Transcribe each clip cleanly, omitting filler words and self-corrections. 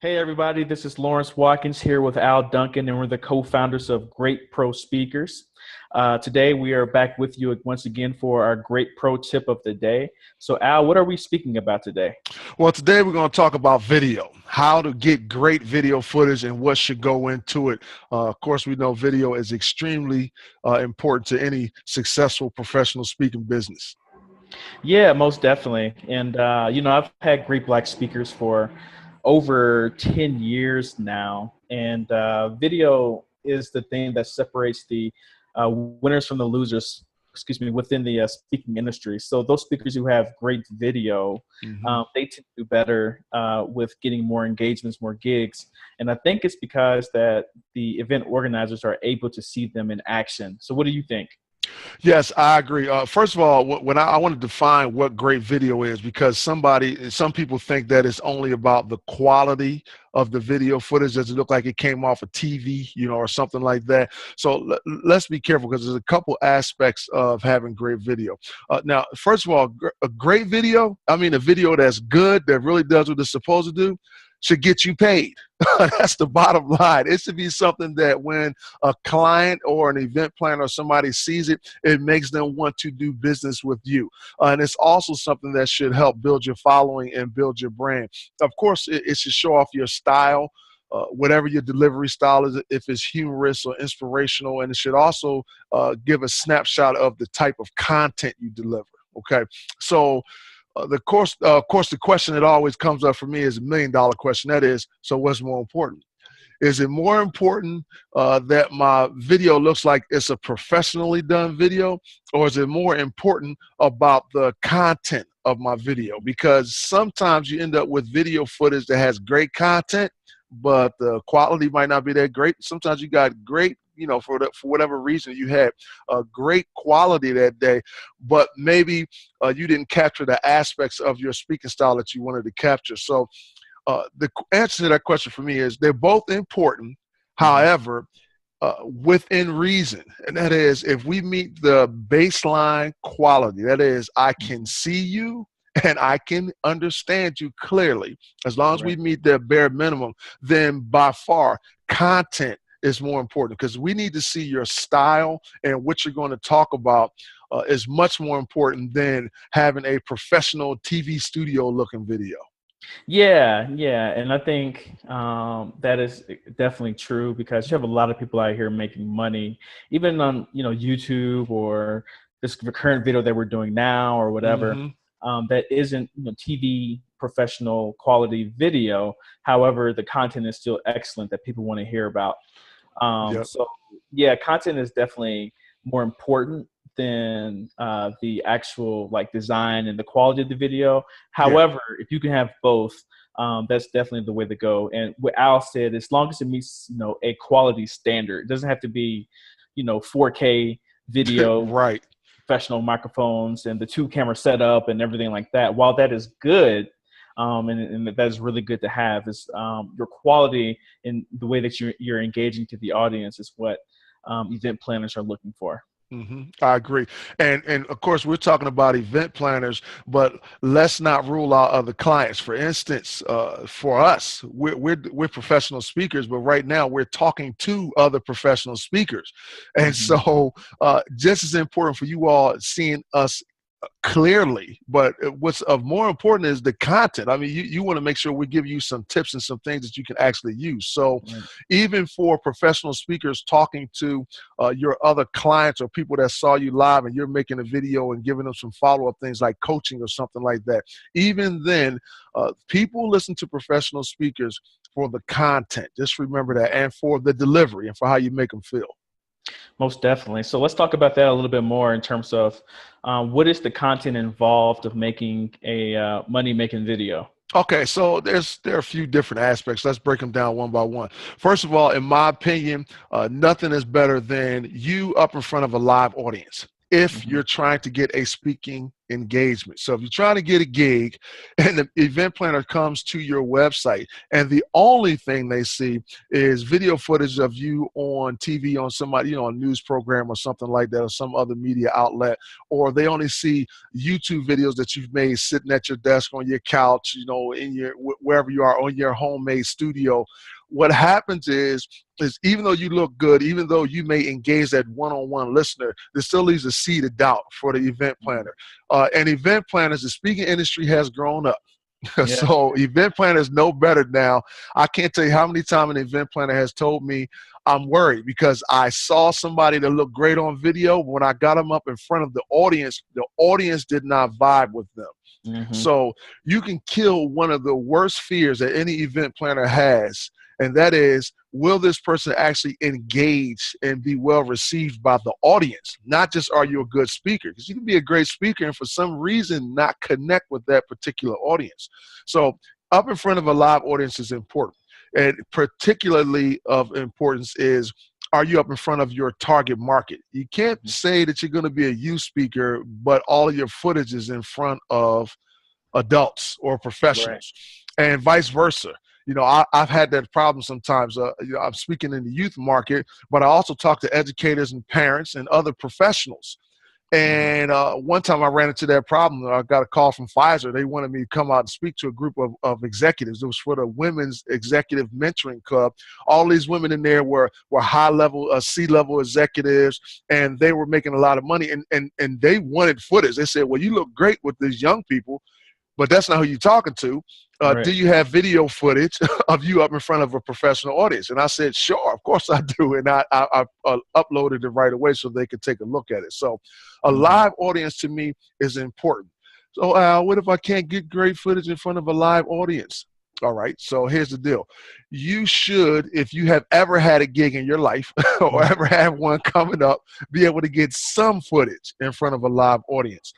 Hey everybody, this is Lawrence Watkins here with Al Duncan, and we're the co-founders of Great Pro Speakers. Today we are back with you once again for our Great Pro tip of the day. So Al, what are we speaking about today? Well, today we're going to talk about video, how to get great video footage and what should go into it. Of course, we know video is extremely important to any successful professional speaking business. Yeah, most definitely. And I've had Great Black Speakers for over 10 years now, and video is the thing that separates the winners from the losers, excuse me, within the speaking industry. So those speakers who have great video, hmm they tend to do better with getting more engagements, more gigs. And I think it's because that the event organizers are able to see them in action. So what do you think? Yes, I agree. First of all, when I want to define what great video is, because some people think that it's only about the quality of the video footage. Does it look like it came off a TV, or something like that? So let's be careful because there's a couple aspects of having great video. Now, first of all, a great video, I mean, a video that's good, that really does what it's supposed to do, should get you paid. That's the bottom line. It should be something that when a client or an event planner or somebody sees it, it makes them want to do business with you. And it's also something that should help build your following and build your brand. Of course, it should show off your style, whatever your delivery style is, if it's humorous or inspirational, and it should also give a snapshot of the type of content you deliver. Okay, so of course, the question that always comes up for me is $1 million question. That is, so what's more important? Is it more important that my video looks like it's a professionally done video, or is it more important about the content of my video? Because sometimes you end up with video footage that has great content, but the quality might not be that great. Sometimes you got great, for whatever reason you had a great quality that day, but maybe you didn't capture the aspects of your speaking style that you wanted to capture. So the answer to that question for me is they're both important. Mhm. However, within reason, and that is if we meet the baseline quality, that is, I can see you and I can understand you clearly, as long as we Right. meet the bare minimum, then by far content is more important because we need to see your style and what you're going to talk about is much more important than having a professional TV studio looking video. Yeah, yeah, and I think that is definitely true because you have a lot of people out here making money, even on YouTube or this current video that we're doing now or whatever. hmm That isn't TV professional quality video. However, the content is still excellent that people want to hear about. Yep. So yeah, content is definitely more important than the actual like design and the quality of the video. Yeah. However, if you can have both, that's definitely the way to go. And what Al said, as long as it meets a quality standard, it doesn't have to be 4K video, Right. professional microphones, and the two camera setup and everything like that. While that is good, and that is really good to have, is your quality in the way that you're engaging to the audience is what event planners are looking for. I agree. And of course, we're talking about event planners, but let's not rule out other clients. For instance, for us, we're professional speakers, but right now we're talking to other professional speakers. And Hmm. so just as important for you all seeing us clearly, but what's of more important is the content. I mean, you want to make sure we give you some tips and some things that you can actually use. So Right. even for professional speakers talking to your other clients or people that saw you live and you're making a video and giving them some follow-up things like coaching or something like that, even then, people listen to professional speakers for the content. Just remember that, and for the delivery and for how you make them feel. Most definitely. So let's talk about that a little bit more in terms of what is the content involved of making a money-making video. Okay, so there are a few different aspects. Let's break them down one by one. First of all, in my opinion, nothing is better than you up in front of a live audience. if you're trying to get a speaking engagement. So if you're trying to get a gig and the event planner comes to your website and the only thing they see is video footage of you on TV, on somebody, you know, a news program or something like that, or some other media outlet, or they only see YouTube videos that you've made sitting at your desk, on your couch, you know, in your, wherever you are, on your homemade studio, what happens is even though you look good, even though you may engage that one-on-one listener, there still leaves a seed of doubt for the event planner. And event planners, the speaking industry has grown up. Yeah. So event planners know better now. I can't tell you how many times an event planner has told me, I'm worried because I saw somebody that looked great on video. When I got them up in front of the audience did not vibe with them. Mm-hmm. So you can kill one of the worst fears that any event planner has, and that is, will this person actually engage and be well received by the audience? Not just, are you a good speaker? Because you can be a great speaker and for some reason not connect with that particular audience. So up in front of a live audience is important. And particularly of importance is, are you up in front of your target market? You can't say that you're going to be a youth speaker, but all of your footage is in front of adults or professionals, and vice versa. You know, I've had that problem sometimes. You know, I'm speaking in the youth market, but I also talk to educators and parents and other professionals. And one time I ran into that problem. I got a call from Pfizer. They wanted me to come out and speak to a group of executives. It was for the Women's Executive Mentoring Club. All these women in there were high-level, C-level executives, and they were making a lot of money. And they wanted footage. They said, well, you look great with these young people, but that's not who you're talking to. Do you have video footage of you up in front of a professional audience? And I said, sure, of course I do. And I uploaded it right away so they could take a look at it. So a live audience to me is important. So what if I can't get great footage in front of a live audience? All right, so here's the deal. You should, if you have ever had a gig in your life or ever have one coming up, be able to get some footage in front of a live audience.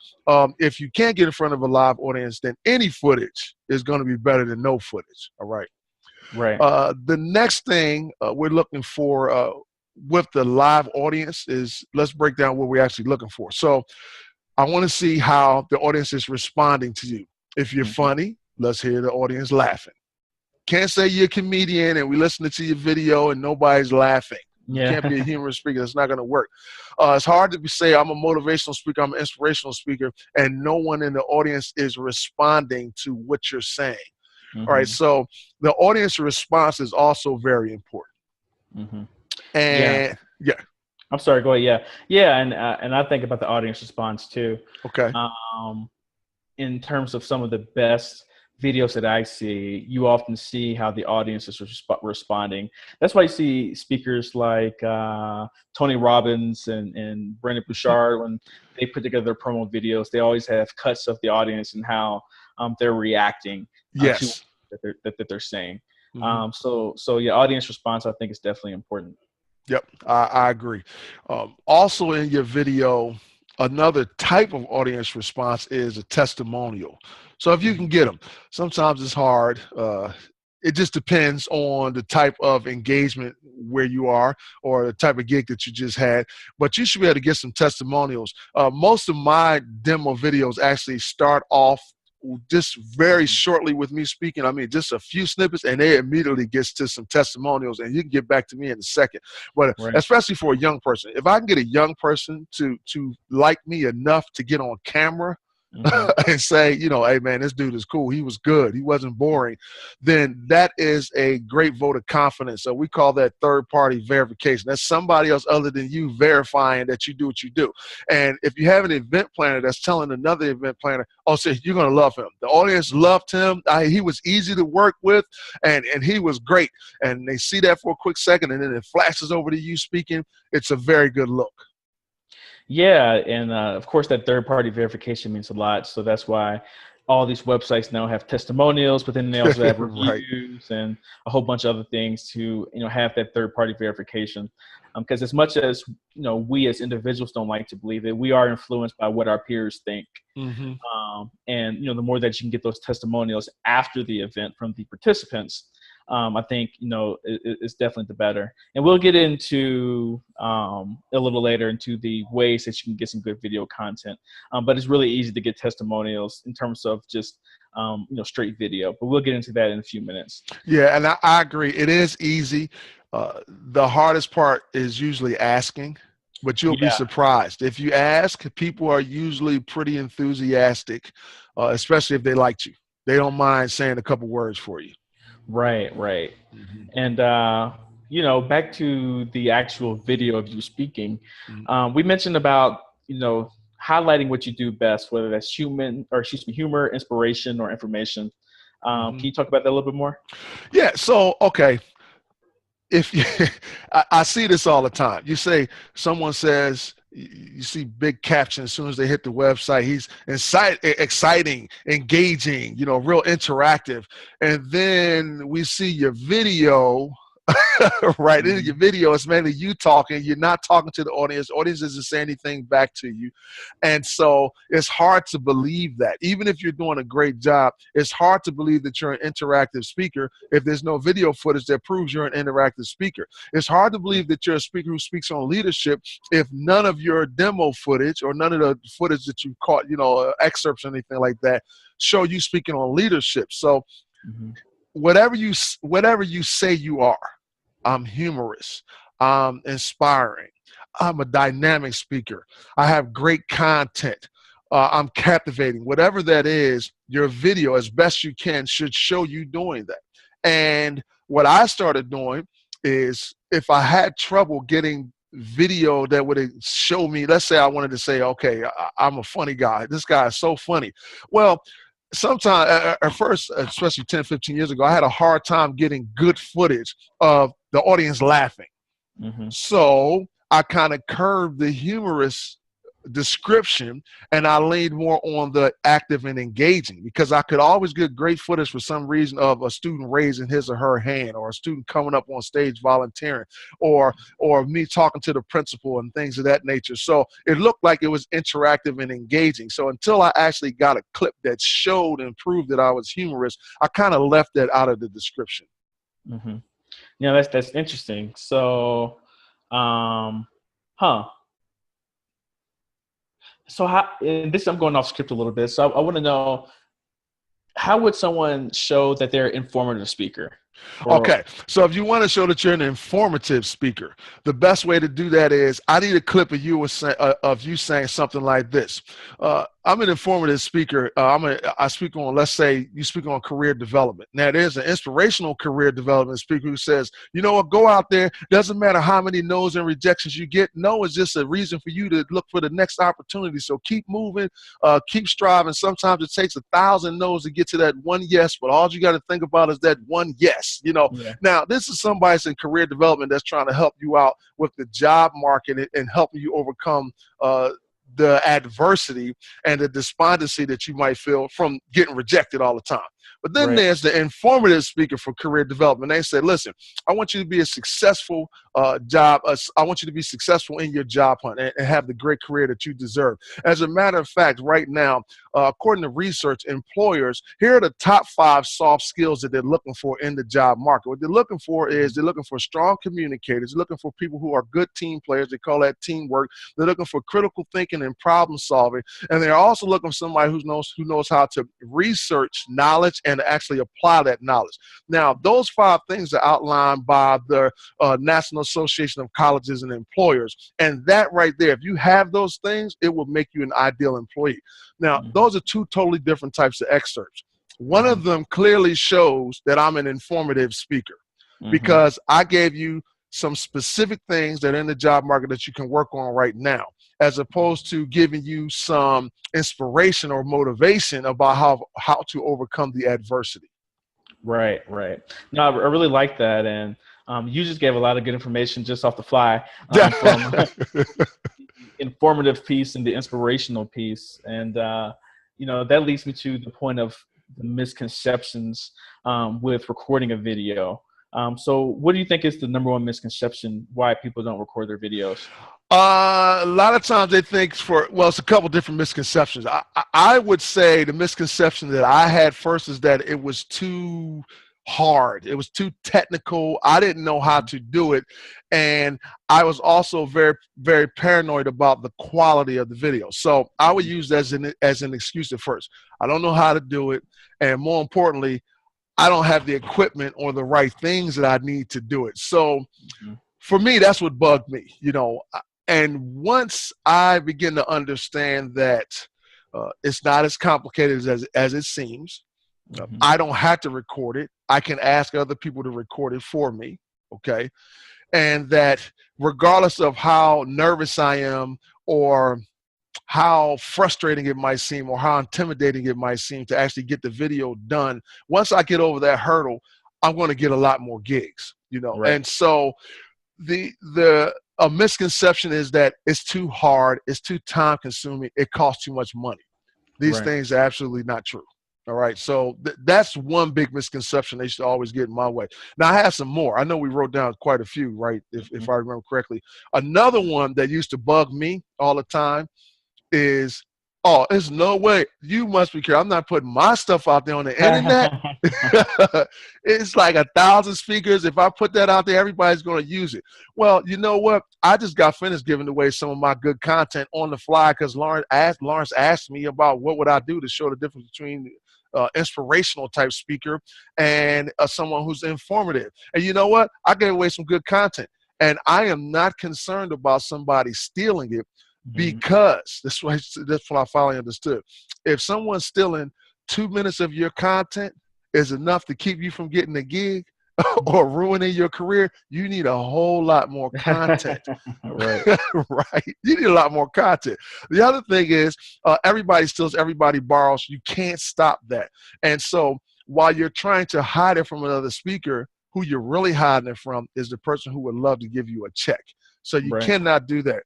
If you can't get in front of a live audience, then any footage is going to be better than no footage, all right? Right. The next thing we're looking for with the live audience is, let's break down what we're actually looking for. So I want to see how the audience is responding to you. If you're funny, let's hear the audience laughing. Can't say you're a comedian and we listening to your video and nobody's laughing. You can't be a humorous speaker. That's not going to work. It's hard to say I'm a motivational speaker, I'm an inspirational speaker, and no one in the audience is responding to what you're saying. All right, so the audience response is also very important. And I'm sorry, go ahead. Yeah, and I think about the audience response too. Okay. In terms of some of the best videos that I see, you often see how the audience is responding. That's why you see speakers like Tony Robbins and Brendon Burchard, when they put together their promo videos, they always have cuts of the audience and how they're reacting to that they're saying. So yeah, audience response, I think, is definitely important. Yep, I agree. Also in your video, another type of audience response is a testimonial. So if you can get them, sometimes it's hard. It just depends on the type of engagement where you are or the type of gig that you just had, but you should be able to get some testimonials. Most of my demo videos actually start off just very shortly with me speaking. I mean, just a few snippets, and they immediately gets to some testimonials, and you can get back to me in a second. But especially for a young person, if I can get a young person to like me enough to get on camera and say, you know, hey man, this dude is cool, he was good, he wasn't boring, then that is a great vote of confidence. So we call that third-party verification. That's somebody else other than you verifying that you do what you do. And if you have an event planner that's telling another event planner, oh, so you're gonna love him, the audience loved him, he was easy to work with, and he was great, and they see that for a quick second and then it flashes over to you speaking, it's a very good look. Yeah, and of course that third-party verification means a lot. So that's why all these websites now have testimonials, but then they also have reviews and a whole bunch of other things to, you know, have that third-party verification. Because as much as, you know, we as individuals don't like to believe it, we are influenced by what our peers think. And you know, the more that you can get those testimonials after the event from the participants, I think, it's definitely the better. And we'll get into a little later into the ways that you can get some good video content. But it's really easy to get testimonials in terms of just straight video. But we'll get into that in a few minutes. Yeah, and I agree. It is easy. The hardest part is usually asking, but you'll be surprised. If you ask, people are usually pretty enthusiastic, especially if they liked you. They don't mind saying a couple words for you. Right. Mm-hmm. And, back to the actual video of you speaking, we mentioned about, highlighting what you do best, whether that's humor, inspiration, or information. Can you talk about that a little bit more? Yeah. So, okay. If you, I see this all the time. Someone says, you see big captions as soon as they hit the website. He's exciting, engaging, real interactive. And then we see your video, right? In your video, it's mainly you talking. You're not talking to the audience. The audience doesn't say anything back to you. And so it's hard to believe that. Even if you're doing a great job, it's hard to believe that you're an interactive speaker if there's no video footage that proves you're an interactive speaker. It's hard to believe that you're a speaker who speaks on leadership if none of your demo footage or none of the footage that you caught, excerpts or anything like that, show you speaking on leadership. So whatever you say you are, I'm humorous, I'm inspiring, I'm a dynamic speaker, I have great content, I'm captivating. Whatever that is, your video, as best you can, should show you doing that. And what I started doing is, if I had trouble getting video that would show me, let's say I wanted to say, okay, I'm a funny guy, this guy is so funny. Well, sometimes at first, especially 10, 15 years ago, I had a hard time getting good footage of the audience laughing. So I kind of curved the humorous description and I leaned more on the active and engaging, because I could always get great footage for some reason of a student raising his or her hand, or a student coming up on stage volunteering, or me talking to the principal and things of that nature. So it looked like it was interactive and engaging. So until I actually got a clip that showed and proved that I was humorous, I kind of left that out of the description. Yeah, that's interesting. So, So I'm going off script a little bit. So I want to know, how would someone show that they're an informative speaker? Okay, so if you want to show that you're an informative speaker, the best way to do that is, I need a clip of you saying something like this. I'm an informative speaker. I speak on, let's say you speak on career development. Now, there's an inspirational career development speaker who says, you know what, go out there. Doesn't matter how many no's and rejections you get. No is just a reason for you to look for the next opportunity. So keep moving, keep striving. Sometimes it takes 1,000 no's to get to that one yes, but all you got to think about is that one yes. Now, this is somebody that's in career development that's trying to help you out with the job market and helping you overcome the adversity and the despondency that you might feel from getting rejected all the time. But then there's the informative speaker for career development. They say, listen, I want you to be a successful I want you to be successful in your job hunt and have the great career that you deserve. As a matter of fact, right now, according to research, employers, here are the top 5 soft skills that they're looking for in the job market. What they're looking for is, they're looking for strong communicators. They're looking for people who are good team players. They call that teamwork. They're looking for critical thinking and problem solving. And they're also looking for somebody who knows how to research knowledge and actually apply that knowledge. Now, those 5 things are outlined by the National Association of Colleges and Employers. And that right there, if you have those things, it will make you an ideal employee. Now, those are 2 totally different types of excerpts. One of them clearly shows that I'm an informative speaker, because I gave you some specific things that are in the job market that you can work on right now, as opposed to giving you some inspiration or motivation about how to overcome the adversity. Right. No, I really like that. And you just gave a lot of good information just off the fly, from the informative piece and the inspirational piece. And, that leads me to the point of the misconceptions with recording a video. So what do you think is the #1 misconception why people don't record their videos? A lot of times they think it's a couple different misconceptions. I would say the misconception that I had first is that it was too hard. It was too technical. I didn't know how to do it. And I was also very, very paranoid about the quality of the video. So I would use that as an excuse at first. I don't know how to do it. And more importantly, I don't have the equipment or the right things that I need to do it. So for me, that's what bugged me, And once I begin to understand that it's not as complicated as it seems, I don't have to record it. I can ask other people to record it for me, okay? And that regardless of how nervous I am or how frustrating it might seem or how intimidating it might seem to actually get the video done, once I get over that hurdle, I'm going to get a lot more gigs, Right. And so a misconception is that it's too hard, it's too time consuming, it costs too much money. These things are absolutely not true. All right. So that's one big misconception they should always get in my way. Now I have some more. I know we wrote down quite a few, right? If I remember correctly. Another one that used to bug me all the time is, oh, there's no way. You must be careful. I'm not putting my stuff out there on the internet. It's like 1,000 speakers. If I put that out there, everybody's going to use it. Well, you know what? I just got finished giving away some of my good content on the fly because Lawrence asked me about what would I do to show the difference between inspirational type speaker and someone who's informative. And you know what? I gave away some good content. And I am not concerned about somebody stealing it because that's what I finally understood. If someone's stealing 2 minutes of your content is enough to keep you from getting a gig or ruining your career, you need a whole lot more content. Right. Right. You need a lot more content. The other thing is everybody steals, everybody borrows. You can't stop that. And so while you're trying to hide it from another speaker, who you're really hiding it from is the person who would love to give you a check. So you cannot do that.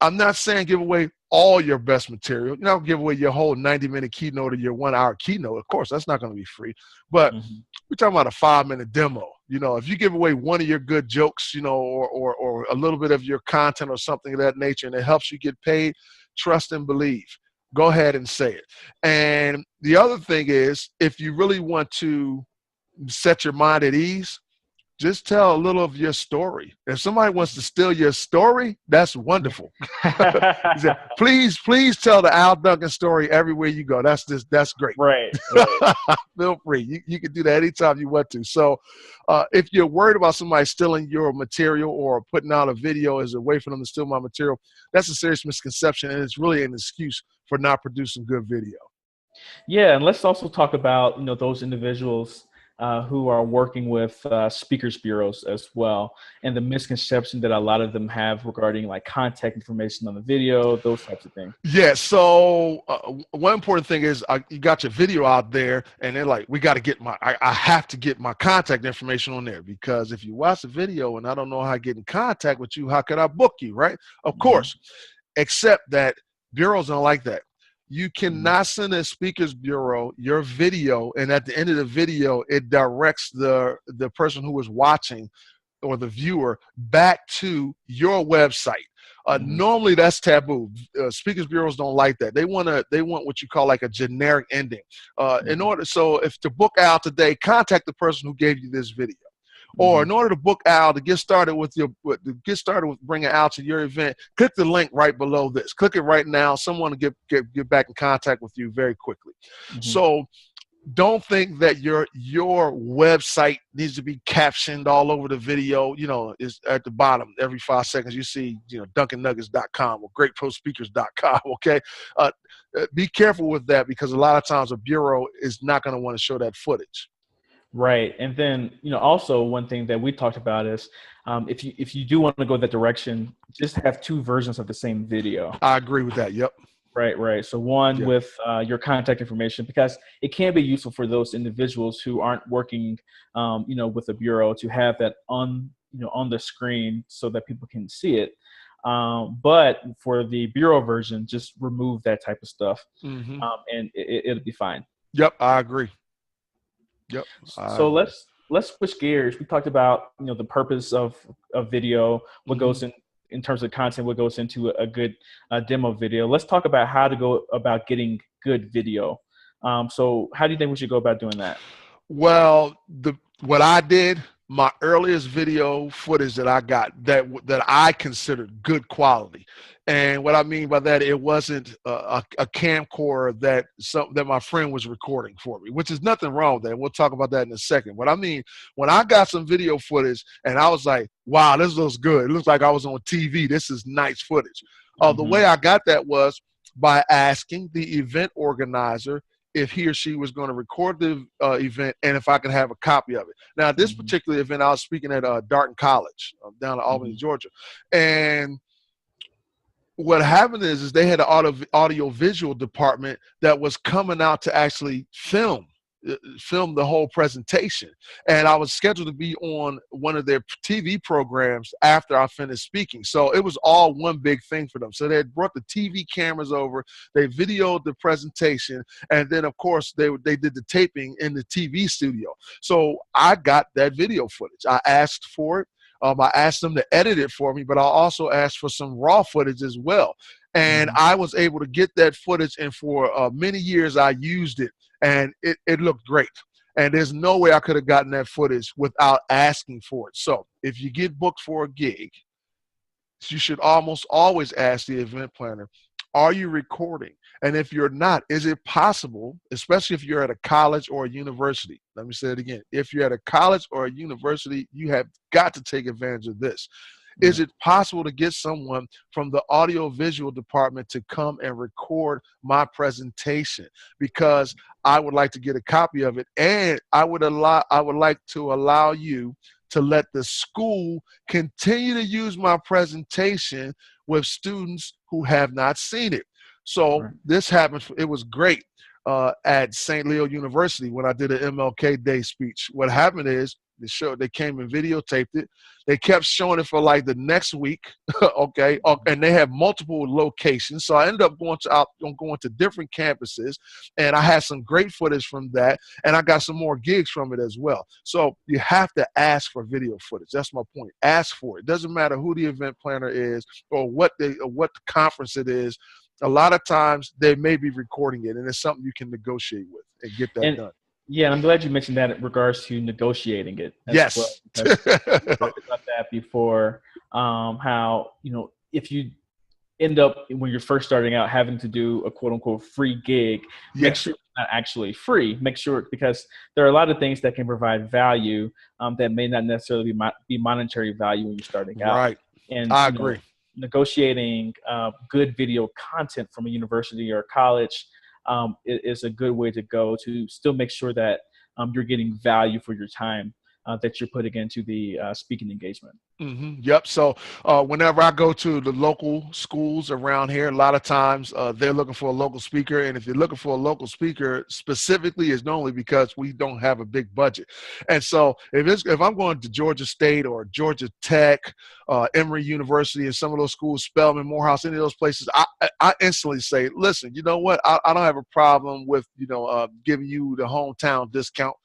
I'm not saying give away all your best material. You don't give away your whole 90-minute keynote or your 1-hour keynote. Of course, that's not going to be free. But we're talking about a 5-minute demo. If you give away one of your good jokes, or a little bit of your content or something of that nature, and it helps you get paid, trust and believe. Go ahead and say it. And the other thing is, if you really want to set your mind at ease, just tell a little of your story. If somebody wants to steal your story, that's wonderful. Please tell the Al Duncan story everywhere you go. That's great. Right. Feel free. You can do that anytime you want to. So if you're worried about somebody stealing your material or putting out a video as a way for them to steal my material, that's a serious misconception, and it's really an excuse for not producing good video. Yeah, and let's also talk about those individuals who are working with speakers bureaus as well, and the misconception that a lot of them have regarding like contact information on the video, those types of things. Yeah. So one important thing is you got your video out there, and they're like, we got to get I have to get my contact information on there, because if you watch the video and I don't know how to get in contact with you, how could I book you? Right. Of course, except that bureaus don't like that. You cannot send a speakers bureau your video, and at the end of the video, it directs the person who is watching or the viewer back to your website. Normally, that's taboo. Speakers bureaus don't like that. They want what you call like a generic ending. So if to book Al today, contact the person who gave you this video. Or in order to book Al to get started with bringing Al to your event, click the link right below this. Click it right now. Someone will get back in contact with you very quickly. So don't think that your website needs to be captioned all over the video. Is at the bottom every 5 seconds you see DuncanNuggets.com or GreatProSpeakers.com. Okay, be careful with that, because a lot of times a bureau is not going to want to show that footage. Right. And then, also one thing that we talked about is if you do want to go that direction, just have 2 versions of the same video. I agree with that. Yep. Right. So one with your contact information, because it can be useful for those individuals who aren't working, with a bureau, to have that on the screen so that people can see it. But for the bureau version, just remove that type of stuff, and it'll be fine. Yep. I agree. Yep. So let's switch gears. We talked about the purpose of video, what goes in terms of content, what goes into a good demo video. Let's talk about how to go about getting good video. So how do you think we should go about doing that? Well, what I did, my earliest video footage that I got that I considered good quality, and what I mean by that, it wasn't a camcorder that my friend was recording for me, which is nothing wrong with that. We'll talk about that in a second. What I mean, when I got some video footage and I was like, wow, this looks good. It looks like I was on TV. This is nice footage. The way I got that was by asking the event organizer if he or she was going to record the event and if I could have a copy of it. Now, this particular event, I was speaking at Darton College down in Albany, Georgia. And what happened is they had an audio visual department that was coming out to actually film the whole presentation. And I was scheduled to be on one of their TV programs after I finished speaking. So it was all one big thing for them. So they had brought the TV cameras over, they videoed the presentation, and then of course they did the taping in the TV studio. So I got that video footage. I asked for it. I asked them to edit it for me, but I also asked for some raw footage as well. And I was able to get that footage, and for many years I used it, and it looked great. And there's no way I could have gotten that footage without asking for it. So if you get booked for a gig, you should almost always ask the event planner, are you recording? And if you're not, is it possible, especially if you're at a college or a university? Let me say it again. If you're at a college or a university, you have got to take advantage of this. Is it possible to get someone from the audio visual department to come and record my presentation? Because I would like to get a copy of it, and I would like to allow you to let the school continue to use my presentation with students who have not seen it. So this happened. It was great at St. Leo University when I did an MLK Day speech. What happened is they came and videotaped it. They kept showing it for like the next week, okay, and they have multiple locations. So I ended up going to different campuses, and I had some great footage from that, and I got some more gigs from it as well. So you have to ask for video footage. That's my point. Ask for it. Doesn't matter who the event planner is or what conference it is. A lot of times they may be recording it, and it's something you can negotiate with and get that done. Yeah, I'm glad you mentioned that in regards to negotiating it. Yes. Well, we talked about that before, how, if you end up, when you're first starting out, having to do a quote unquote free gig, make sure it's not actually free. Make sure, because there are a lot of things that can provide value that may not necessarily be monetary value when you're starting out. Right. And I agree. Negotiating good video content from a university or college is a good way to go to still make sure that you're getting value for your time that you're putting into the speaking engagement. Yep. So whenever I go to the local schools around here, a lot of times they're looking for a local speaker. And if you're looking for a local speaker specifically, it's normally because we don't have a big budget. And so if I'm going to Georgia State or Georgia Tech, Emory University, and some of those schools, Spelman, Morehouse, any of those places, I instantly say, listen, you know what? I don't have a problem with, giving you the hometown discount.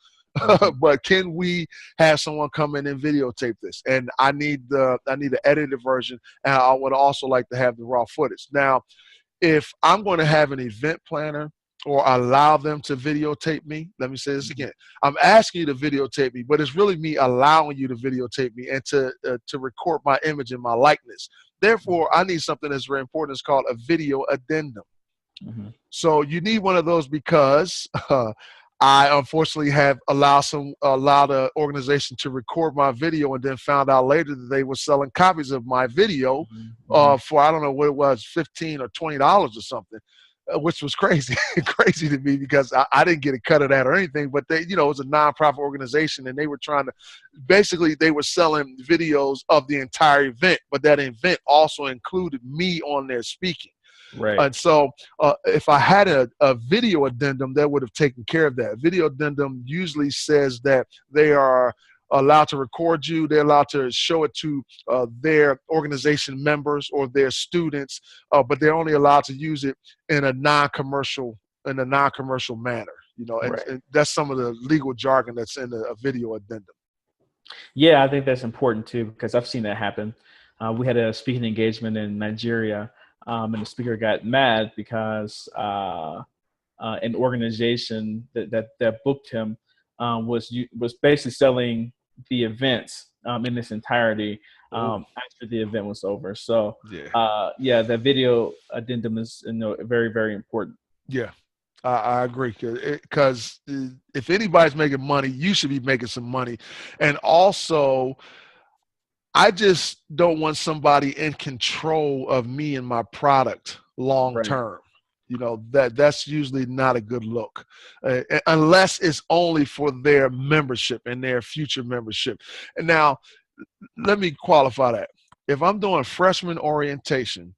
But can we have someone come in and videotape this? And I need the edited version, and I would also like to have the raw footage. Now, if I'm going to have an event planner or allow them to videotape me, let me say this again. I'm asking you to videotape me, but it's really me allowing you to videotape me and to record my image and my likeness. Therefore, I need something that's very important. It's called a video addendum. So you need one of those because I unfortunately have allowed an organization to record my video and then found out later that they were selling copies of my video for, I don't know what it was, $15 or $20 or something, which was crazy to me because I didn't get a cut of that or anything, but they, it was a nonprofit organization and they were they were selling videos of the entire event, but that event also included me on there speaking. Right. And so if I had a video addendum, that would have taken care of that. Video addendum usually says that they are allowed to record you. They're allowed to show it to their organization members or their students, but they're only allowed to use it in a non-commercial manner. And that's some of the legal jargon that's in a video addendum. Yeah, I think that's important too, because I've seen that happen. We had a speaking engagement in Nigeria. And the speaker got mad because an organization that booked him was basically selling the events in its entirety after the event was over. So yeah, that video addendum is very, very important. Yeah. I agree, because if anybody's making money, you should be making some money. And also, I just don't want somebody in control of me and my product long term. You know, that's usually not a good look, unless it's only for their membership and their future membership. And now, let me qualify that. If I'm doing freshman orientation,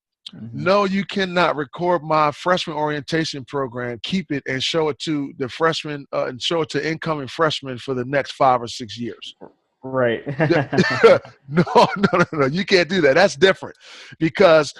no, you cannot record my freshman orientation program, keep it, and show it to the freshmen and show it to incoming freshmen for the next 5 or 6 years. Right. No, you can't do that. That's different, because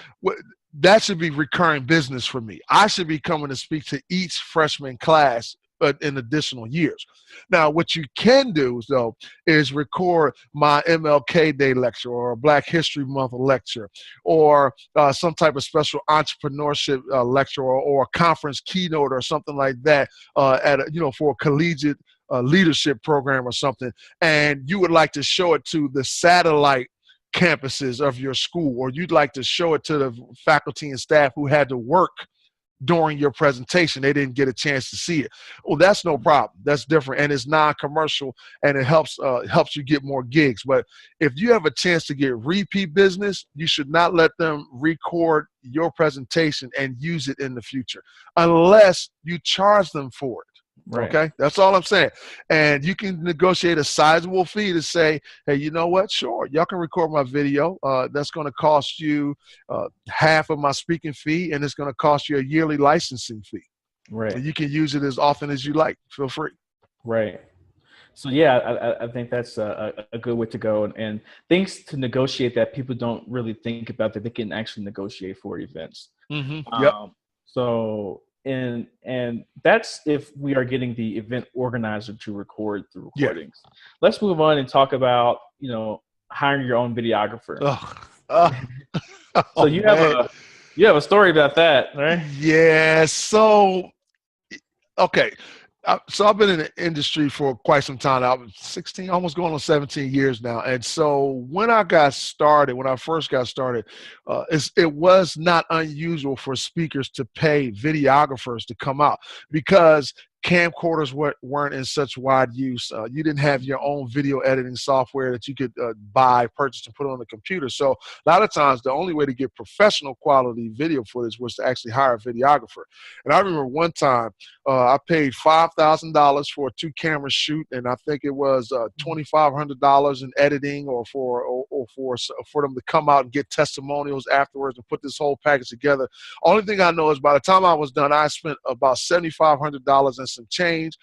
that should be recurring business for me. I should be coming to speak to each freshman class in additional years. Now, what you can do, though, is record my MLK Day lecture or a Black History Month lecture, or some type of special entrepreneurship lecture, or a conference keynote or something like that for a collegiate leadership program or something, and you would like to show it to the satellite campuses of your school, or you'd like to show it to the faculty and staff who had to work during your presentation. They didn't get a chance to see it. Well, that's no problem. That's different, and it's non-commercial, and it helps you get more gigs. But if you have a chance to get repeat business, you should not let them record your presentation and use it in the future unless you charge them for it. Right. Okay, that's all I'm saying. And you can negotiate a sizable fee to say, hey, you know what? Sure, y'all can record my video. That's going to cost you half of my speaking fee, and it's going to cost you a yearly licensing fee. Right. And you can use it as often as you like. Feel free. Right. So yeah, I think that's a good way to go, and things to negotiate that people don't really think about, that they can actually negotiate for events. Yep. So. And that's if we are getting the event organizer to record the recordings. Yeah. Let's move on and talk about, hiring your own videographer. So you have a story about that, right? Yeah. So, okay. So I've been in the industry for quite some time. I was 16, almost going on 17 years now. And so when I first got started, it was not unusual for speakers to pay videographers to come out, because camcorders weren't in such wide use. You didn't have your own video editing software that you could purchase and put on the computer. So a lot of times the only way to get professional quality video footage was to actually hire a videographer. And I remember one time I paid $5,000 for a 2-camera shoot, and I think it was $2,500 in editing, or for them to come out and get testimonials afterwards and put this whole package together. Only thing I know is by the time I was done, I spent about $7,500 and some change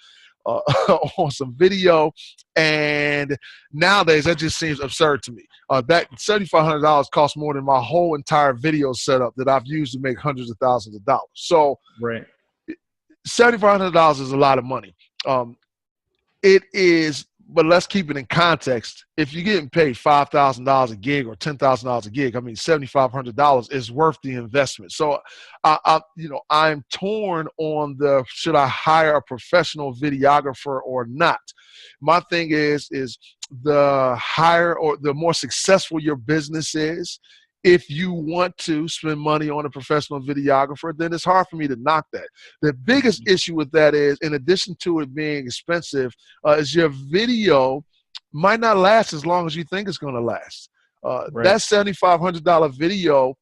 on some video, and nowadays that just seems absurd to me. That $7,500 costs more than my whole entire video setup that I've used to make hundreds of thousands of dollars. So right. $7,500 is a lot of money. It is, but let's keep it in context. If you're getting paid $5,000 a gig or $10,000 a gig, I mean, $7,500 is worth the investment. So, I'm torn on should I hire a professional videographer or not? My thing is the higher or the more successful your business is, if you want to spend money on a professional videographer, then it's hard for me to knock that. The biggest issue with that is, in addition to it being expensive, is your video might not last as long as you think it's going to last. Right. That $7,500 video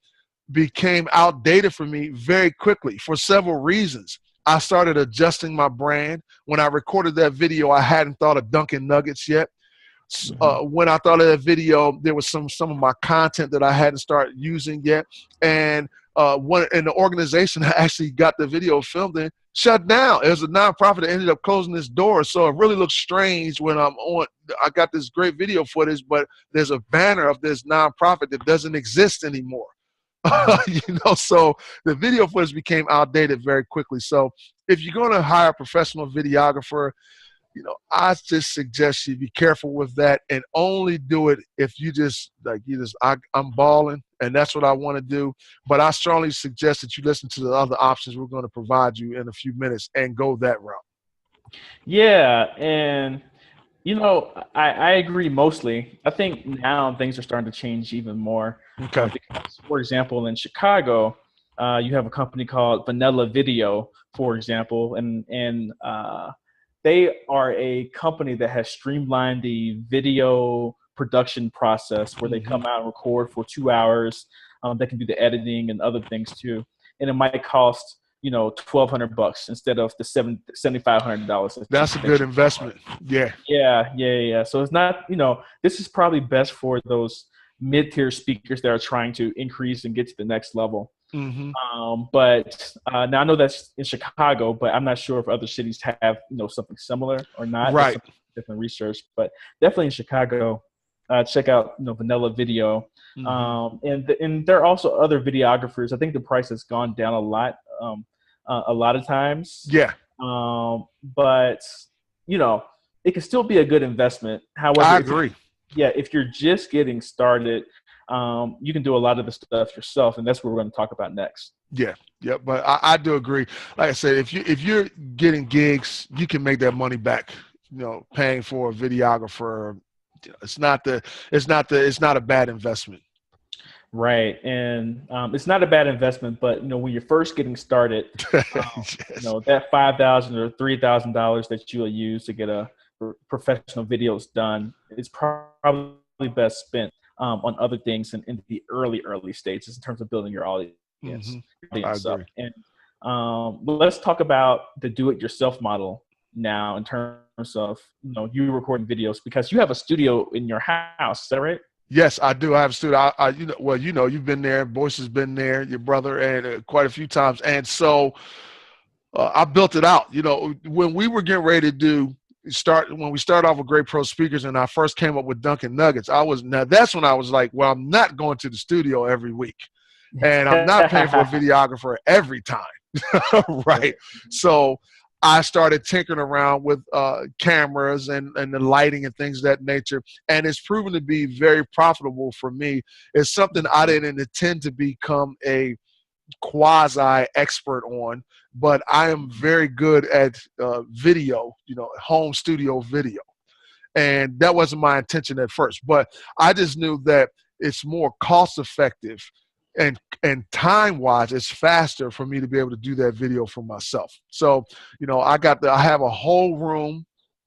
became outdated for me very quickly for several reasons. I started adjusting my brand. When I recorded that video, I hadn't thought of Dunkin' Nuggets yet. When I thought of that video, there was some of my content that I hadn't started using yet, and the organization I actually got the video filmed in shut down. It was a nonprofit that ended up closing its doors, so it really looks strange when I got this great video footage, but there's a banner of this nonprofit that doesn't exist anymore. So the video footage became outdated very quickly. So if you're going to hire a professional videographer, I just suggest you be careful with that, and only do it if I'm balling and that's what I want to do. But I strongly suggest that you listen to the other options we're going to provide you in a few minutes and go that route. Yeah, and I agree mostly. I think now things are starting to change even more Okay. because, for example, in Chicago, you have a company called Vanilla Video, for example, and they are a company that has streamlined the video production process where they Hmm. come out and record for 2 hours. They can do the editing and other things too, and it might cost $1,200 instead of the $7,500 That's a good that you pay for. investment. Yeah. Yeah. So it's not, this is probably best for those mid-tier speakers that are trying to increase and get to the next level. Hmm. But now I know that's in Chicago, but I'm not sure if other cities have, something similar or not. That's Right. something different research, but definitely in Chicago, check out, Vanilla Video. Hmm. And there are also other videographers. I think the price has gone down a lot of times. Yeah, But you know, it can still be a good investment. However, I if you're agree. yeah, if you're just getting started, you can do a lot of the stuff yourself, and that's what we're going to talk about next. Yeah, yeah, but I do agree. Like I said, if you're getting gigs, you can make that money back. Paying for a videographer, it's not a bad investment. Right, and it's not a bad investment, but when you're first getting started, Yes. that $5,000 or $3,000 that you'll use to get a professional videos done is probably best spent on other things in the early stages in terms of building your Hmm. I audience up. agree. And let's talk about the do-it-yourself model now in terms of you recording videos because you have a studio in your house. Is that right? Yes, I do. I have a studio. Well, you've been there. Boyce has been there. Your brother, and quite a few times. And so I built it out. When we were getting ready to when we started off with Great Pro Speakers, and I first came up with Dunkin' Nuggets, that's when I was like, well, I'm not going to the studio every week, and I'm not paying for a videographer every time. Right. So I started tinkering around with cameras and the lighting and things of that nature. And it's proven to be very profitable for me. It's something I didn't intend to become a quasi expert on, but I am very good at video, home studio video. And that wasn't my intention at first, but I just knew that it's more cost effective and time wise it's faster for me to be able to do that video for myself. So I have a whole room.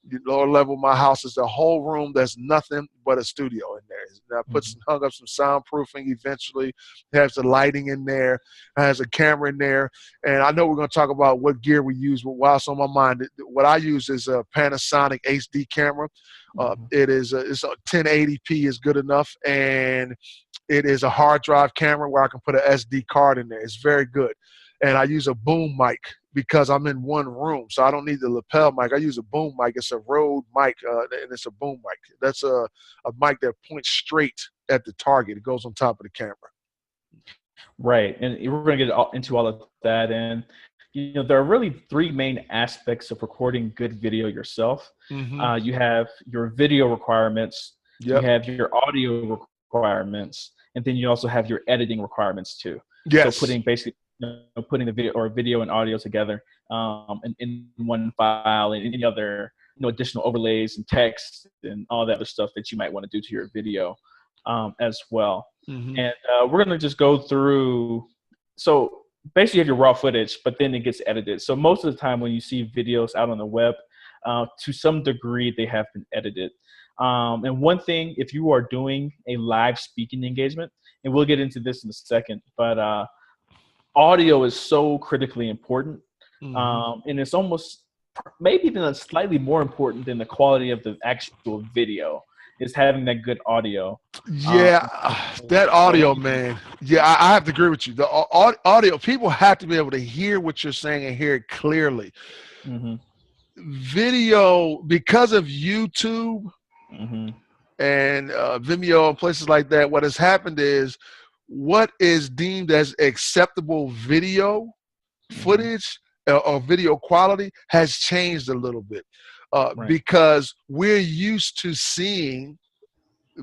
The lower level of my house is a whole room that's nothing but a studio in there. And hung up some soundproofing eventually. It has the lighting in there. It has a camera in there. And I know we're going to talk about what gear we use, but while it's on my mind, what I use is a Panasonic HD camera. It's a 1080p is good enough, and it is a hard drive camera where I can put an SD card in there. It's very good. And I use a boom mic because I'm in one room, so I don't need the lapel mic. I use a boom mic. It's a Rode mic, and it's a boom mic. That's a mic that points straight at the target. It goes on top of the camera. Right, and we're going to get into all of that. And there are really three main aspects of recording good video yourself. Mm-hmm. You have your video requirements, you Yep. have your audio requirements, and then you also have your editing requirements too. So Yes. putting the video and audio together in one file, and any other additional overlays and text and all that other stuff that you might want to do to your video as well. Mm-hmm. And we're going to just go through. So basically, you have your raw footage, but then it gets edited. So most of the time when you see videos out on the web, to some degree, they have been edited. And one thing, if you are doing a live speaking engagement, and we'll get into this in a second, but audio is so critically important. Mm-hmm. And it's almost maybe even slightly more important than the quality of the actual video is having that good audio. Yeah, that So audio, man. Yeah, I have to agree with you. The audio, people have to be able to hear what you're saying and hear it clearly. mm-hmm, Video, because of YouTube mm-hmm, and Vimeo and places like that, what has happened is what is deemed as acceptable video mm-hmm, footage or video quality has changed a little bit right. because we're used to seeing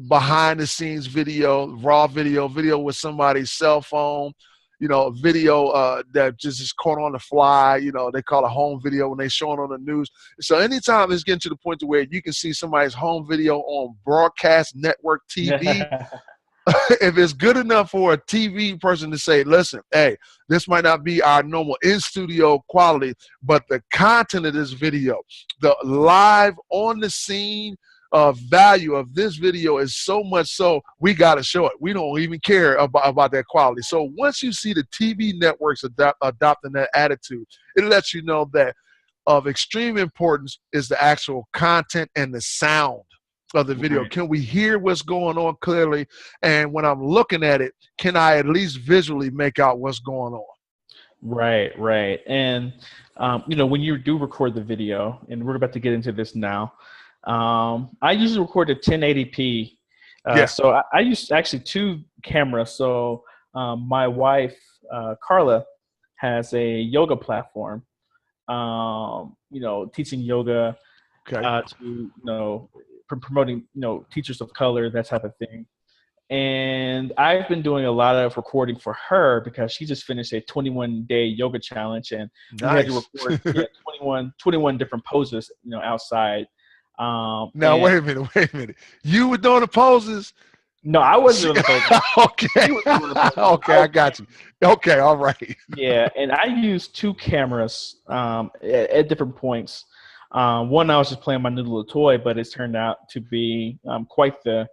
behind the scenes video, raw video with somebody's cell phone. you know, a video that just is caught on the fly. You know, they call it home video when they show it on the news. So anytime it's getting to the point to where you can see somebody's home video on broadcast network TV, if it's good enough for a TV person to say, listen, hey, this might not be our normal in-studio quality, but the content of this video, the live on the scene value of this video is so much so we got to show it. We don't even care about that quality. So once you see the TV networks adopting that attitude, it lets you know that of extreme importance is the actual content and the sound of the video. Right. Can we hear what's going on clearly? And when I'm looking at it, can I at least visually make out what's going on? Right, right. And, you know, when you do record the video, and we're about to get into this now, I usually record at 1080p. So I use actually 2 cameras. So my wife, Carla, has a yoga platform, you know, teaching yoga, to, you know, promoting, you know, teachers of color, that type of thing. And I've been doing a lot of recording for her because she just finished a 21-day yoga challenge, and we had to record 21 different poses, you know, outside. Now wait a minute. You were doing the poses? No, I wasn't doing the poses. Okay. Okay, I got you. Okay, all right. Yeah, and I used 2 cameras at different points. One, I was just playing my new little toy, but it's turned out to be quite the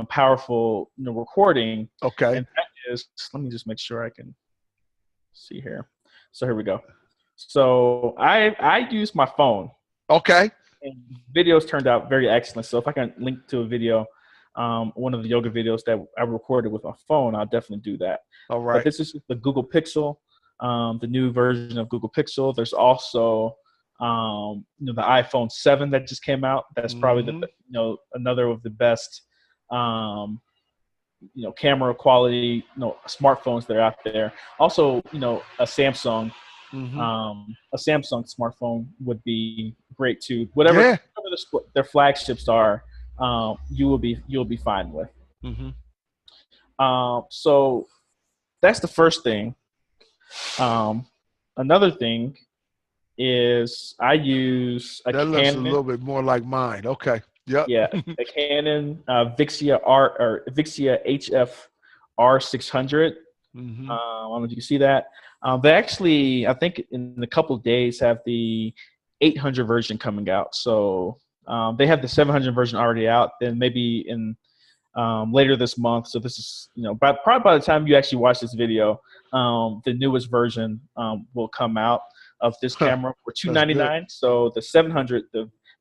powerful, you know, recording. Okay. And that is, let me just make sure I can see here. So here we go. So I use my phone. Okay. And videos turned out very excellent. So if I can link to a video, one of the yoga videos that I recorded with my phone, I'll definitely do that. All right. But this is the Google Pixel, the new version of Google Pixel. There's also you know, the iPhone 7 that just came out. That's probably the, you know, another of the best you know, camera quality, you know, smartphones that are out there. Also, you know, a Samsung smartphone would be great too. Whatever their flagships are, you'll be fine with. So that's the first thing. Another thing is I use a Canon. Looks a little bit more like mine. Okay. Yep. Yeah, a Canon Vixia HF R600. I don't know if you can see that. They actually, I think in a couple of days, have the 800 version coming out. So they have the 700 version already out. Then maybe in later this month. So this is, you know, probably by the time you actually watch this video, the newest version will come out of this camera for $299. So the 700,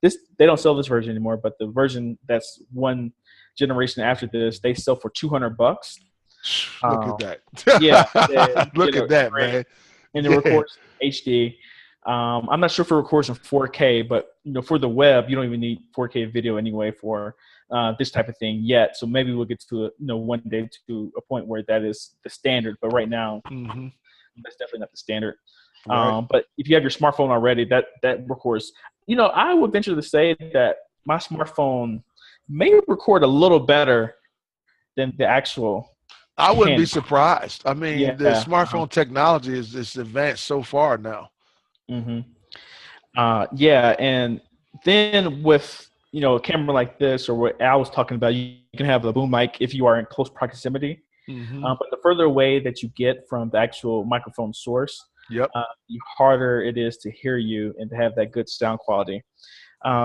they don't sell this version anymore, but the version that's one generation after this, they sell for $200. Look at that. Yeah. Look at that, man. And it records HD. I'm not sure if it records in 4K, but you know, for the web, you don't even need 4K video anyway for this type of thing yet. So maybe we'll get to you know, one day to a point where that is the standard. But right now, that's definitely not the standard. Right. But if you have your smartphone already, that records. You know, I would venture to say that my smartphone may record a little better than the actual. I wouldn't be surprised. I mean, the smartphone technology is advanced so far now. Yeah, and then with, you know, a camera like this, or what I was talking about, you can have a boom mic if you are in close proximity. But the further away that you get from the actual microphone source, the harder it is to hear you and to have that good sound quality.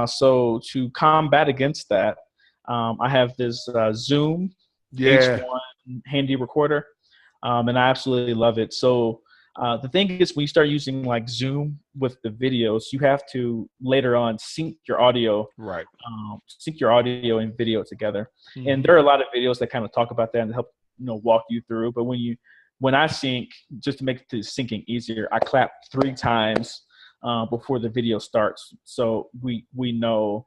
So to combat against that, I have this Zoom H1 handy recorder, and I absolutely love it. So the thing is, when you start using like Zoom with the videos, you have to later on sync your audio, sync your audio and video together. And there are a lot of videos that kind of talk about that and help, you know, walk you through. But when I sync, just to make the syncing easier, I clap 3 times before the video starts, so we know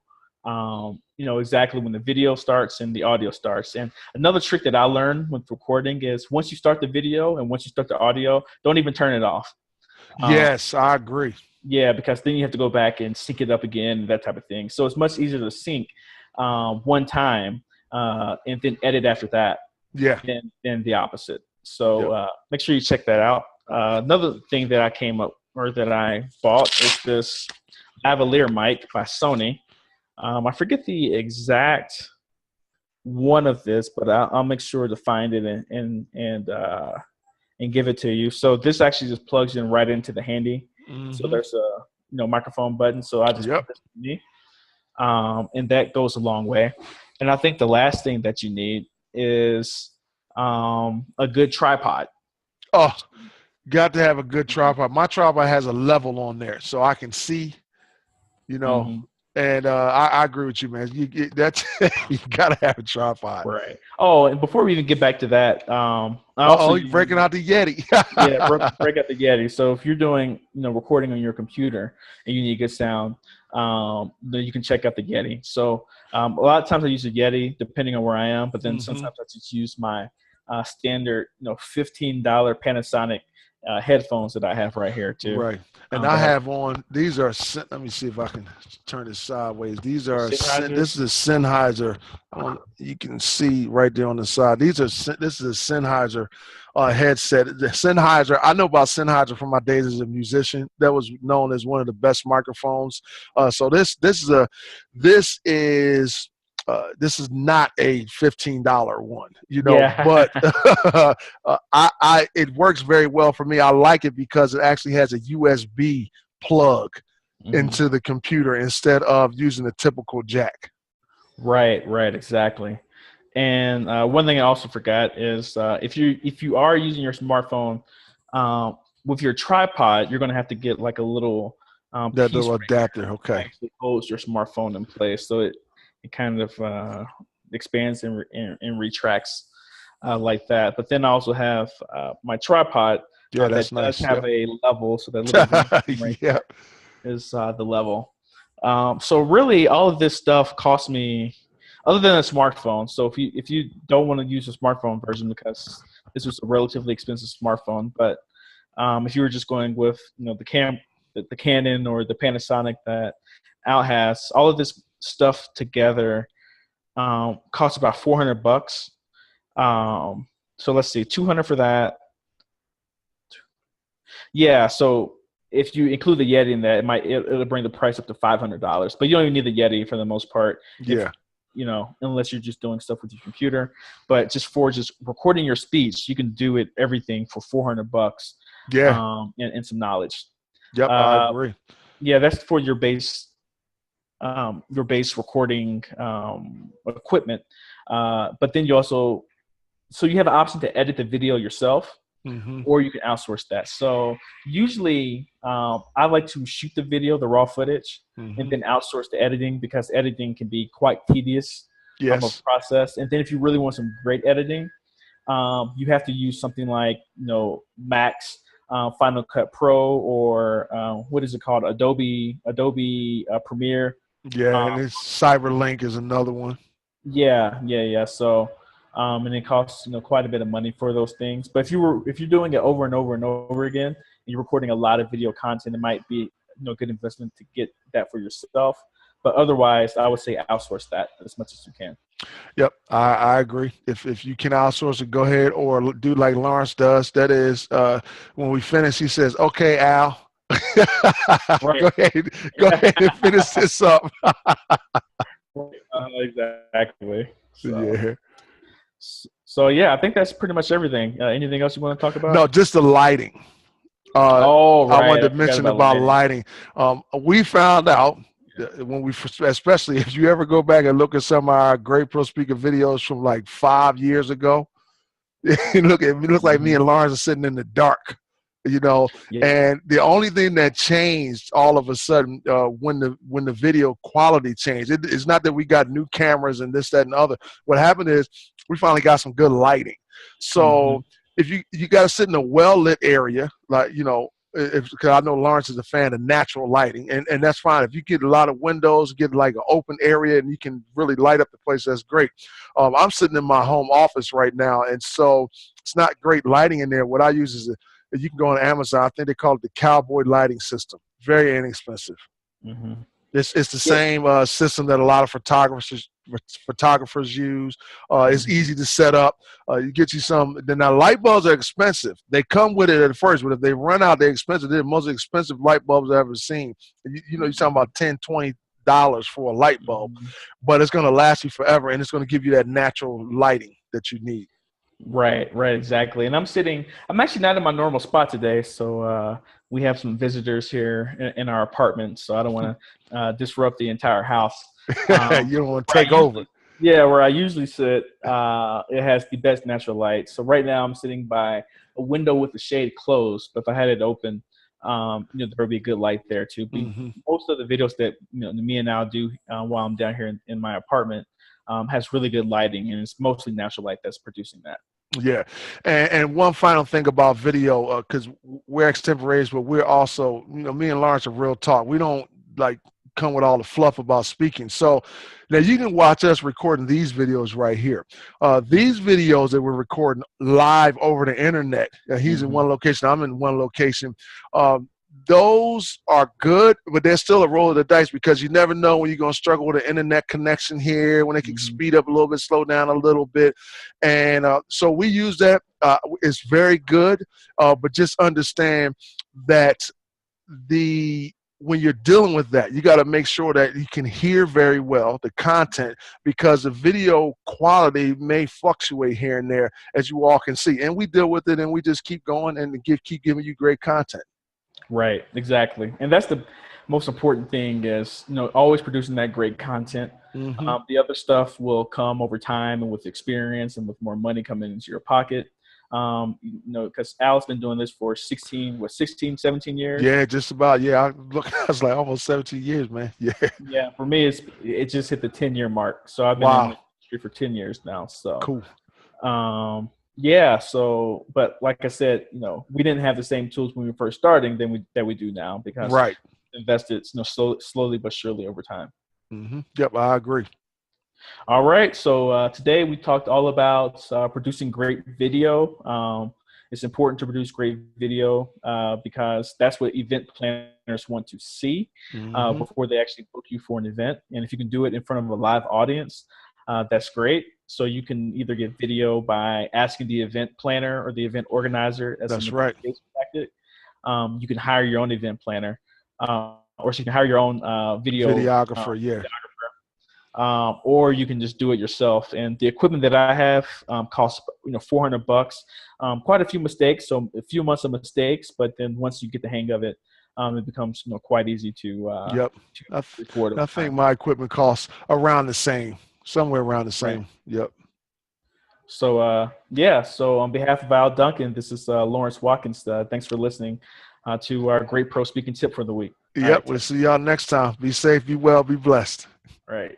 you know, exactly when the video starts and the audio starts. And another trick that I learned with recording is once you start the video and once you start the audio, don't even turn it off. Yes, I agree. Yeah, because then you have to go back and sync it up again, that type of thing. So it's much easier to sync one time and then edit after that than the opposite. So Yep. make sure you check that out. Another thing that I came up or that I bought is this lavalier mic by Sony. I forget the exact one of this, but I'll make sure to find it and give it to you. So this actually just plugs in right into the handy. So there's a microphone button. So I just Yep. put this in me, and that goes a long way. And I think the last thing that you need is a good tripod. Oh, got to have a good tripod. My tripod has a level on there, so I can see, you know. Mm-hmm. And I agree with you, man. You gotta have a tripod. Right. Oh, and before we even get back to that, You're breaking out the Yeti. yeah, break out the Yeti. So if you're doing, recording on your computer and you need good sound, then you can check out the Yeti. So a lot of times I use a Yeti depending on where I am, but then sometimes I just use my standard, $15 Panasonic headphones that I have right here too. Right. And I have on, these are, let me see if I can turn this sideways. These are, this is a Sennheiser. You can see right there on the side. This is a Sennheiser headset. The Sennheiser, I know about Sennheiser from my days as a musician. That was known as one of the best microphones. So this is not a $15 one, but it works very well for me. I like it because it actually has a USB plug into the computer instead of using a typical jack. Right, exactly. And one thing I also forgot is if you are using your smartphone with your tripod, you're going to have to get like a little that little adapter. Okay, actually holds your smartphone in place, so it kind of expands and retracts like that. But then I also have my tripod. That's that nice. Does have a level, so that little right there is the level. So really, all of this stuff costs me, other than a smartphone. So if you don't want to use a smartphone version because this was a relatively expensive smartphone, but if you were just going with the Canon or the Panasonic that Al has, all of this stuff together costs about $400. So let's see, $200 for that. Yeah, so if you include the Yeti in that, it'll bring the price up to $500. But you don't even need the Yeti for the most part. Yeah. Unless you're just doing stuff with your computer. But just for recording your speech, you can do everything for $400. Yeah. And some knowledge. Yep, I agree. Yeah, that's for your base recording equipment. But then you also, so you have an option to edit the video yourself, or you can outsource that. So usually I like to shoot the video, the raw footage, and then outsource the editing because editing can be quite tedious of a process. And then if you really want some great editing, you have to use something like Max, Final Cut Pro, or what is it called? Adobe Premiere. Yeah, and Cyberlink is another one. Yeah. So, and it costs quite a bit of money for those things. But if you're doing it over and over and over again, and you're recording a lot of video content, it might be good investment to get that for yourself. But otherwise, I would say outsource that as much as you can. Yep, I agree. If you can outsource it, go ahead, or do like Lawrence does. That is, when we finish, he says, "Okay, Al." Go ahead and finish this up. Exactly. So yeah, I think that's pretty much everything. Anything else you want to talk about? No, just the lighting. Right. I wanted to mention about lighting. We found out when especially if you ever go back and look at some of our Great Pro Speaker videos from like 5 years ago, it look like me and Lawrence are sitting in the dark. And the only thing that changed all of a sudden when the video quality changed, it's not that we got new cameras and this, that, and other. What happened is we finally got some good lighting. So if you got to sit in a well-lit area, like, because I know Lawrence is a fan of natural lighting, and that's fine. If you get a lot of windows, get like an open area, and you can really light up the place, that's great. I'm sitting in my home office right now, and so it's not great lighting in there. What I use is you can go on Amazon. I think they call it the Cowboy lighting system. Very inexpensive. It's the Yeah. same system that a lot of photographers use. It's easy to set up. You get you some. Then now light bulbs are expensive. They come with it at first, but if they run out, they're expensive. They're the most expensive light bulbs I've ever seen. You know, you're talking about $10, $20 for a light bulb, Mhm. but it's going to last you forever, and it's going to give you that natural lighting that you need. Right, right, exactly. And I'm actually not in my normal spot today. So we have some visitors here in our apartment. So I don't want to disrupt the entire house. You don't want to Where I take over. usually, yeah, where I usually sit, it has the best natural light. So right now I'm sitting by a window with the shade closed. But if I had it open, there would be a good light there too. Hmm. Most of the videos that me and Al do while I'm down here in my apartment has really good lighting, and it's mostly natural light that's producing that. Yeah, and one final thing about video, because we're extemporaneous, but we're also, me and Lawrence are real talk. We don't like come with all the fluff about speaking. So now you can watch us recording these videos right here. These videos that we're recording live over the internet. He's in Mhm. one location, I'm in one location. Those are good, but there's still a roll of the dice because you never know when you're going to struggle with an internet connection here, when it can Mhm. speed up a little bit, slow down a little bit. And so we use that. It's very good, but just understand that when you're dealing with that, you got to make sure that you can hear very well the content, because the video quality may fluctuate here and there, as you all can see. And we deal with it, and we just keep going and keep giving you great content. Right, exactly. And that's the most important thing is, always producing that great content. Hmm. The other stuff will come over time and with experience and with more money coming into your pocket. Because Al's been doing this for 16, 17 years. Yeah, just about. Yeah, I was like almost 17 years, man. Yeah. Yeah, for me, it just hit the 10-year mark. So I've been in the Wow. industry for 10 years now. So Cool. yeah, so but like I said, we didn't have the same tools when we were first starting that we do now, because Right. invested slowly but surely over time. Hmm. Yep, I agree. All right, so today we talked all about producing great video. It's important to produce great video because that's what event planners want to see Hmm. before they actually book you for an event. And if you can do it in front of a live audience, that's great. So you can either get video by asking the event planner or the event organizer as a That's right. negotiation tactic. You can hire your own event planner, or so you can hire your own video Videographer, yeah. or you can just do it yourself. And the equipment that I have costs $400. Quite a few mistakes, so a few months of mistakes, but then once you get the hang of it, it becomes quite easy Yep. to I, record over I think time. my equipment costs around the same, somewhere around the Right. same. Yep. So yeah. So on behalf of Al Duncan, this is Lawrence Watkins. Thanks for listening to our great pro speaking tip for the week. All Yep. right. We'll see y'all next time. Be safe, be well, be blessed. All right.